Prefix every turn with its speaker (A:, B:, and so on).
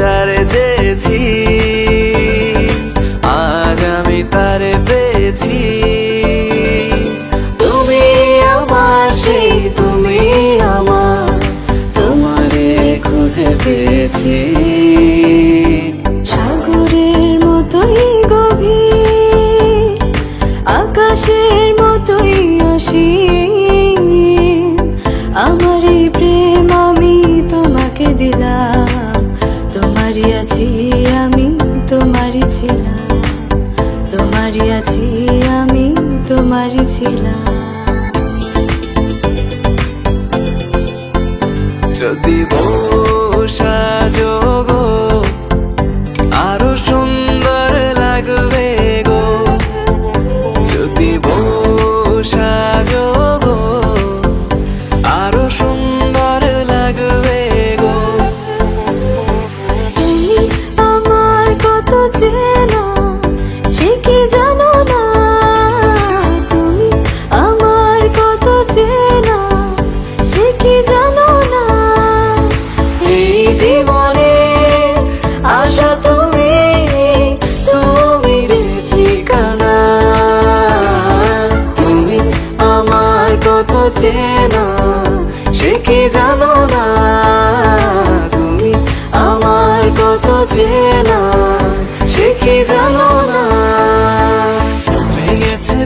A: যারে চেয়েছি, আজ আমি তারে পেয়েছি। তুমি আমার সেই, তুমি আমার, তোমারে খুঁজে পেয়েছি।
B: সাগরের মতোই গভীর, আকাশের মতোই অসীম, আমার এই প্রেম আমি তোমাকে দিলাম। তোমারই আছি আমি, তোমারই ছিলাম, তোমারই আছি আমি, তোমারই ছিলাম।
A: যদি সাজো গো আরো সুন্দর লাগবে গো, যদি সাজো গো আরো সুন্দর লাগবে গো।
B: তুমি আমার কত চেনা সে কি জানো না, তুমি আমার কত চেনা সে কি জানো না।
A: এই জীবনে আশা তুমি, তুমি যে ঠিকানা। তুমি আমার কত চেনা সে কি জানো না, তুমি আমার কত চেনা সে কি জানো না। ভেঙেছে